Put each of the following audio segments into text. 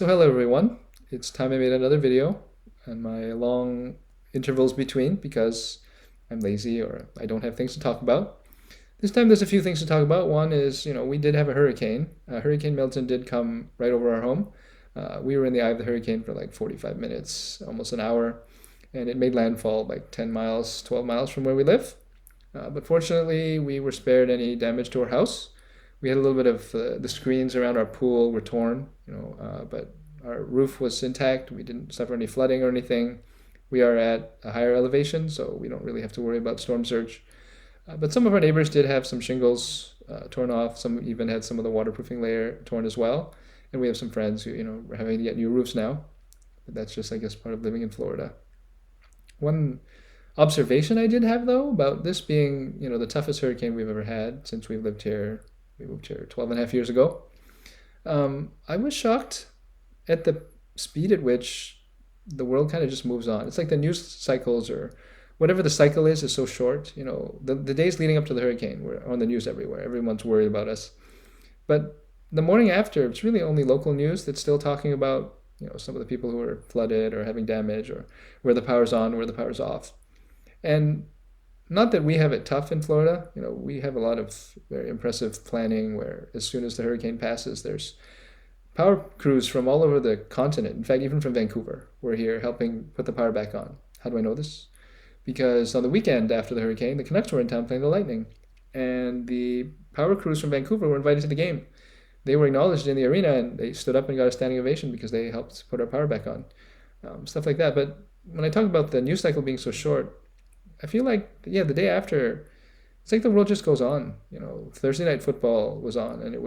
So hello everyone, it's time I made another video and my long intervals between because I'm lazy or I don't have things to talk about. This time there's a few things to talk about. One is, we did have a hurricane. Hurricane Milton did come right over our home. We were in the eye of the hurricane for like 45 minutes, almost an hour, and it made landfall like 10 miles, 12 miles from where we live. But fortunately, we were spared any damage to our house. We had a little bit of the screens around our pool were torn, but our roof was intact. We didn't suffer any flooding or anything. We are at a higher elevation, so we don't really have to worry about storm surge. But some of our neighbors did have some shingles torn off. Some even had some of the waterproofing layer torn as well. And we have some friends who, are having to get new roofs now. But that's just, I guess, part of living in Florida. One observation I did have, though, about this being, the toughest hurricane we've ever had since we've lived here. We moved here 12 and a half years ago. I was shocked at the speed at which the world kind of just moves on. It's like the news cycles or whatever the cycle is so short. The days leading up to the hurricane were on the news everywhere. Everyone's worried about us. But the morning after, it's really only local news that's still talking about, some of the people who are flooded or having damage or where the power's on, where the power's off. And not that we have it tough in Florida. We have a lot of very impressive planning where as soon as the hurricane passes, there's power crews from all over the continent. In fact, even from Vancouver, we're here helping put the power back on. How do I know this? Because on the weekend after the hurricane, the Canucks were in town playing the Lightning. And the power crews from Vancouver were invited to the game. They were acknowledged in the arena and they stood up and got a standing ovation because they helped put our power back on. Stuff like that. But when I talk about the news cycle being so short, I feel like, yeah, the day after, it's like the world just goes on. Thursday night football was on, and it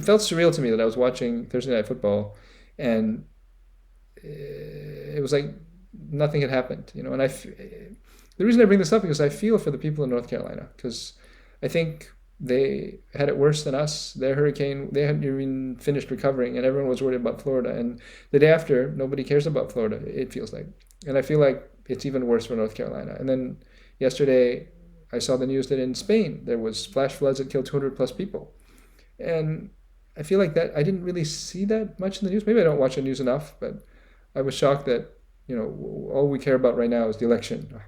felt surreal to me that I was watching Thursday night football, and it was like nothing had happened. And the reason I bring this up is because I feel for the people in North Carolina, because I think they had it worse than us. Their hurricane, they hadn't even finished recovering, and everyone was worried about Florida. And the day after, nobody cares about Florida, it feels like. And I feel like it's even worse for North Carolina. And then yesterday, I saw the news that in Spain, there was flash floods that killed 200 plus people. And I feel like that I didn't really see that much in the news. Maybe I don't watch the news enough, but I was shocked that, all we care about right now is the election.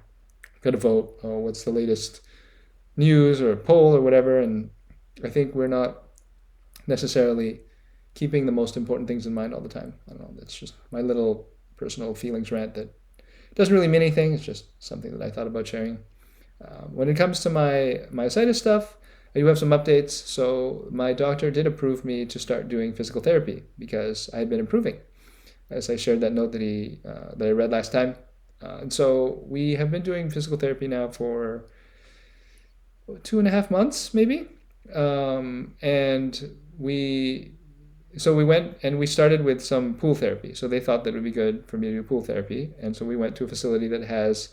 Got to vote. Oh, what's the latest news or poll or whatever? And I think we're not necessarily keeping the most important things in mind all the time. I don't know. That's just my little personal feelings rant that doesn't really mean anything. It's just something that I thought about sharing. When it comes to my myositis stuff, I do have some updates. So my doctor did approve me to start doing physical therapy because I had been improving, as I shared that note that I read last time. And so we have been doing physical therapy now for 2.5 months, maybe. And we went and we started with some pool therapy. So they thought that it would be good for me to do pool therapy. And so we went to a facility that has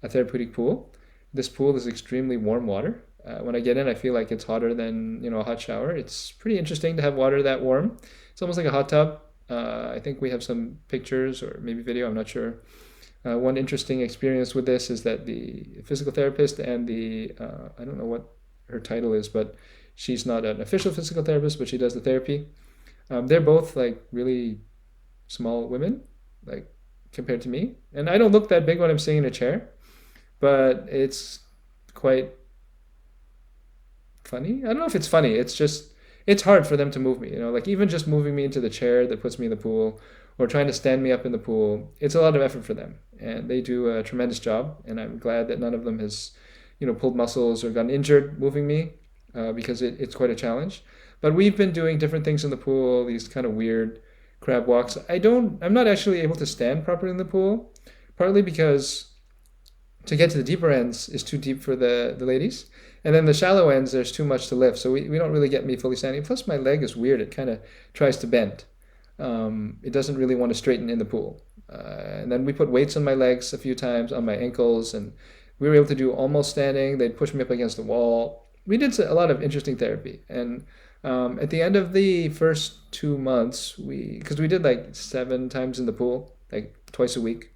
a therapeutic pool. This pool is extremely warm water. When I get in, I feel like it's hotter than, a hot shower. It's pretty interesting to have water that warm. It's almost like a hot tub. I think we have some pictures or maybe video, I'm not sure. One interesting experience with this is that the physical therapist and I don't know what her title is, but she's not an official physical therapist, but she does the therapy. They're both like really small women, like compared to me. And I don't look that big when I'm sitting in a chair, but it's quite funny. I don't know if it's funny. It's hard for them to move me, like even just moving me into the chair that puts me in the pool or trying to stand me up in the pool. It's a lot of effort for them and they do a tremendous job. And I'm glad that none of them has, pulled muscles or gotten injured moving me because it's quite a challenge. But we've been doing different things in the pool, these kind of weird crab walks. I'm not actually able to stand properly in the pool, partly because to get to the deeper ends is too deep for the ladies. And then the shallow ends, there's too much to lift. So we don't really get me fully standing. Plus my leg is weird. It kind of tries to bend. It doesn't really want to straighten in the pool. And then we put weights on my legs a few times, on my ankles, and we were able to do almost standing. They'd push me up against the wall. We did a lot of interesting therapy. And at the end of the first 2 months, because we did like 7 times in the pool, like twice a week,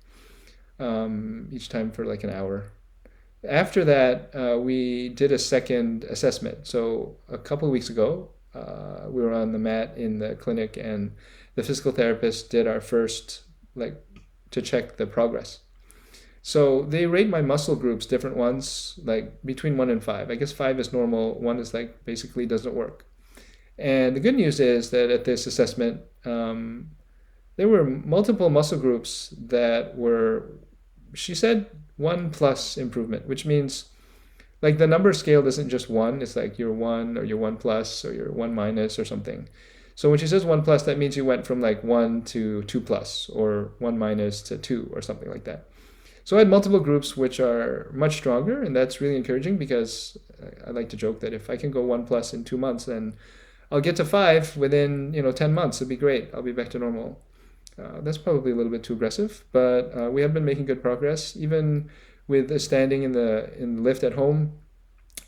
each time for like an hour. After that, we did a second assessment. So a couple of weeks ago, we were on the mat in the clinic, and the physical therapist did our first, like, to check the progress. So they rate my muscle groups, different ones, like between 1 and 5. I guess 5 is normal, 1 is like basically doesn't work. And the good news is that at this assessment, there were multiple muscle groups that were, she said, 1+ improvement, which means like the number scale isn't just 1, it's like you're 1 or you're 1+ or you're 1- or something. So when she says 1+, that means you went from like 1 to 2+, or 1- to 2, or something like that. So I had multiple groups which are much stronger, and that's really encouraging, because I like to joke that if I can go 1+ in 2 months, then I'll get to 5 within 10 months. It'd be great. I'll be back to normal. That's probably a little bit too aggressive, but we have been making good progress. Even with the standing in the lift at home,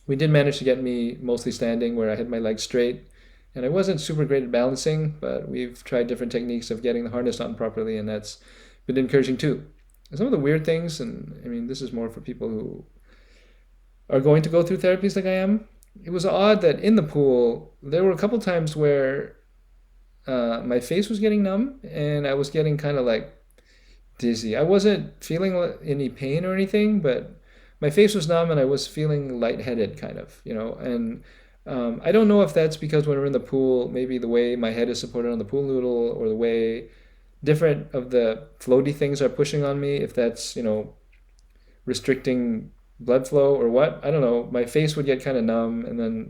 we did manage to get me mostly standing, where I had my legs straight, and I wasn't super great at balancing, but we've tried different techniques of getting the harness on properly, and that's been encouraging too. And some of the weird things, and I mean, this is more for people who are going to go through therapies like I am. It was odd that in the pool, there were a couple times where my face was getting numb, and I was getting kind of like dizzy. I wasn't feeling any pain or anything, but my face was numb and I was feeling lightheaded, kind of, And I don't know if that's because when we're in the pool, maybe the way my head is supported on the pool noodle, or the way different of the floaty things are pushing on me, if that's, restricting blood flow or what. I don't know. My face would get kind of numb, and then,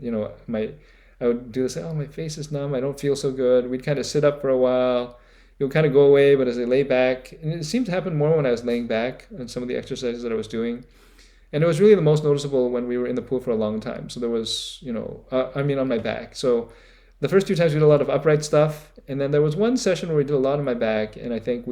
I would do this, oh, my face is numb, I don't feel so good. We'd kind of sit up for a while. It would kind of go away, but as I lay back, and it seemed to happen more when I was laying back on some of the exercises that I was doing. And it was really the most noticeable when we were in the pool for a long time. So there was, on my back. So the first 2 times we did a lot of upright stuff. And then there was one session where we did a lot on my back. And I think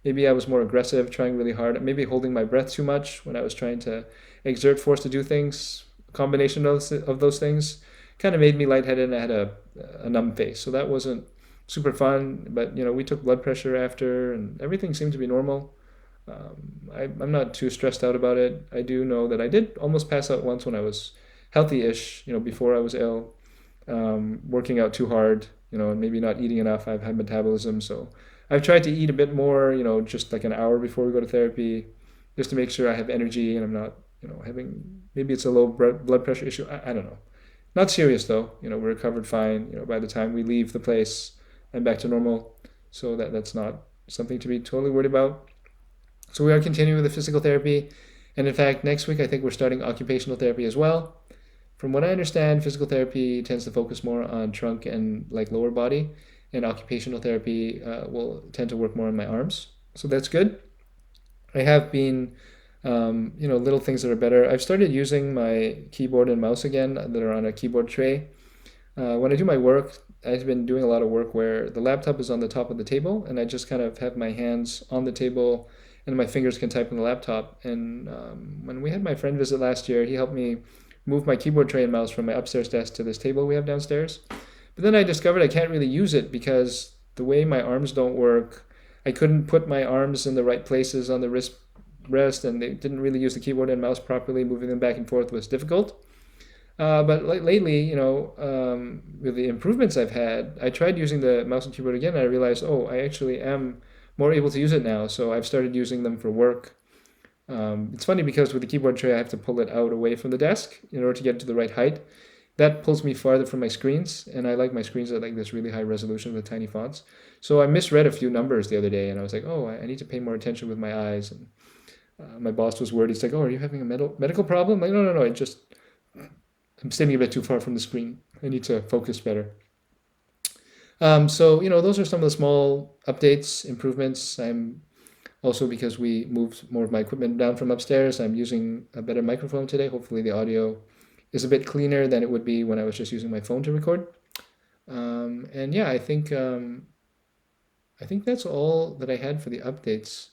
maybe I was more aggressive, trying really hard, maybe holding my breath too much when I was trying to exert force to do things. A combination of those things kind of made me lightheaded, and I had a numb face. So that wasn't super fun. But, we took blood pressure after, and everything seemed to be normal. I'm not too stressed out about it. I do know that I did almost pass out once when I was healthy-ish, before I was ill, working out too hard, and maybe not eating enough. I've had metabolism, so I've tried to eat a bit more, just like an hour before we go to therapy, just to make sure I have energy and I'm not, having, maybe it's a low blood pressure issue. I don't know. Not serious though. We're recovered fine. By the time we leave the place, I'm back to normal. So that's not something to be totally worried about. So we are continuing with the physical therapy. And in fact, next week, I think we're starting occupational therapy as well. From what I understand, physical therapy tends to focus more on trunk and like lower body, and occupational therapy will tend to work more on my arms. So that's good. I have been, little things that are better. I've started using my keyboard and mouse again that are on a keyboard tray. When I do my work, I've been doing a lot of work where the laptop is on the top of the table, and I just kind of have my hands on the table, and my fingers can type on the laptop. And when we had my friend visit last year, he helped me move my keyboard tray and mouse from my upstairs desk to this table we have downstairs. But then I discovered I can't really use it because the way my arms don't work, I couldn't put my arms in the right places on the rest, and they didn't really use the keyboard and mouse properly. Moving them back and forth was difficult. But lately, with the improvements I've had, I tried using the mouse and keyboard again, and I realized, oh, I actually am more able to use it now. So I've started using them for work. It's funny because with the keyboard tray, I have to pull it out away from the desk in order to get to the right height. That pulls me farther from my screens, and I like my screens at like this really high resolution with tiny fonts. So I misread a few numbers the other day, and I was like, oh, I need to pay more attention with my eyes. And my boss was worried. He's like, oh, are you having a medical problem? I'm like, no, it just, I'm standing a bit too far from the screen. I need to focus better. So, those are some of the small updates, improvements. I'm also, because we moved more of my equipment down from upstairs, I'm using a better microphone today. Hopefully the audio is a bit cleaner than it would be when I was just using my phone to record. And yeah, I think that's all that I had for the updates.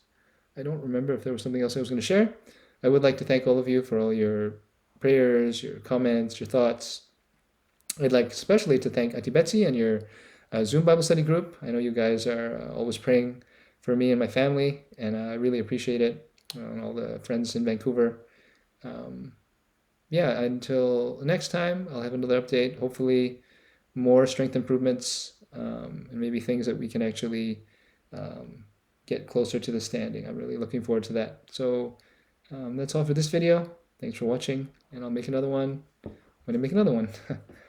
I don't remember if there was something else I was going to share. I would like to thank all of you for all your prayers, your comments, your thoughts. I'd like especially to thank Auntie Betsy and your Zoom Bible study group. I know you guys are always praying for me and my family, and I really appreciate it. And all the friends in Vancouver. Yeah, until next time, I'll have another update. Hopefully, more strength improvements, and maybe things that we can actually get closer to the standing. I'm really looking forward to that. So that's all for this video. Thanks for watching, and I'll make another one when I make another one.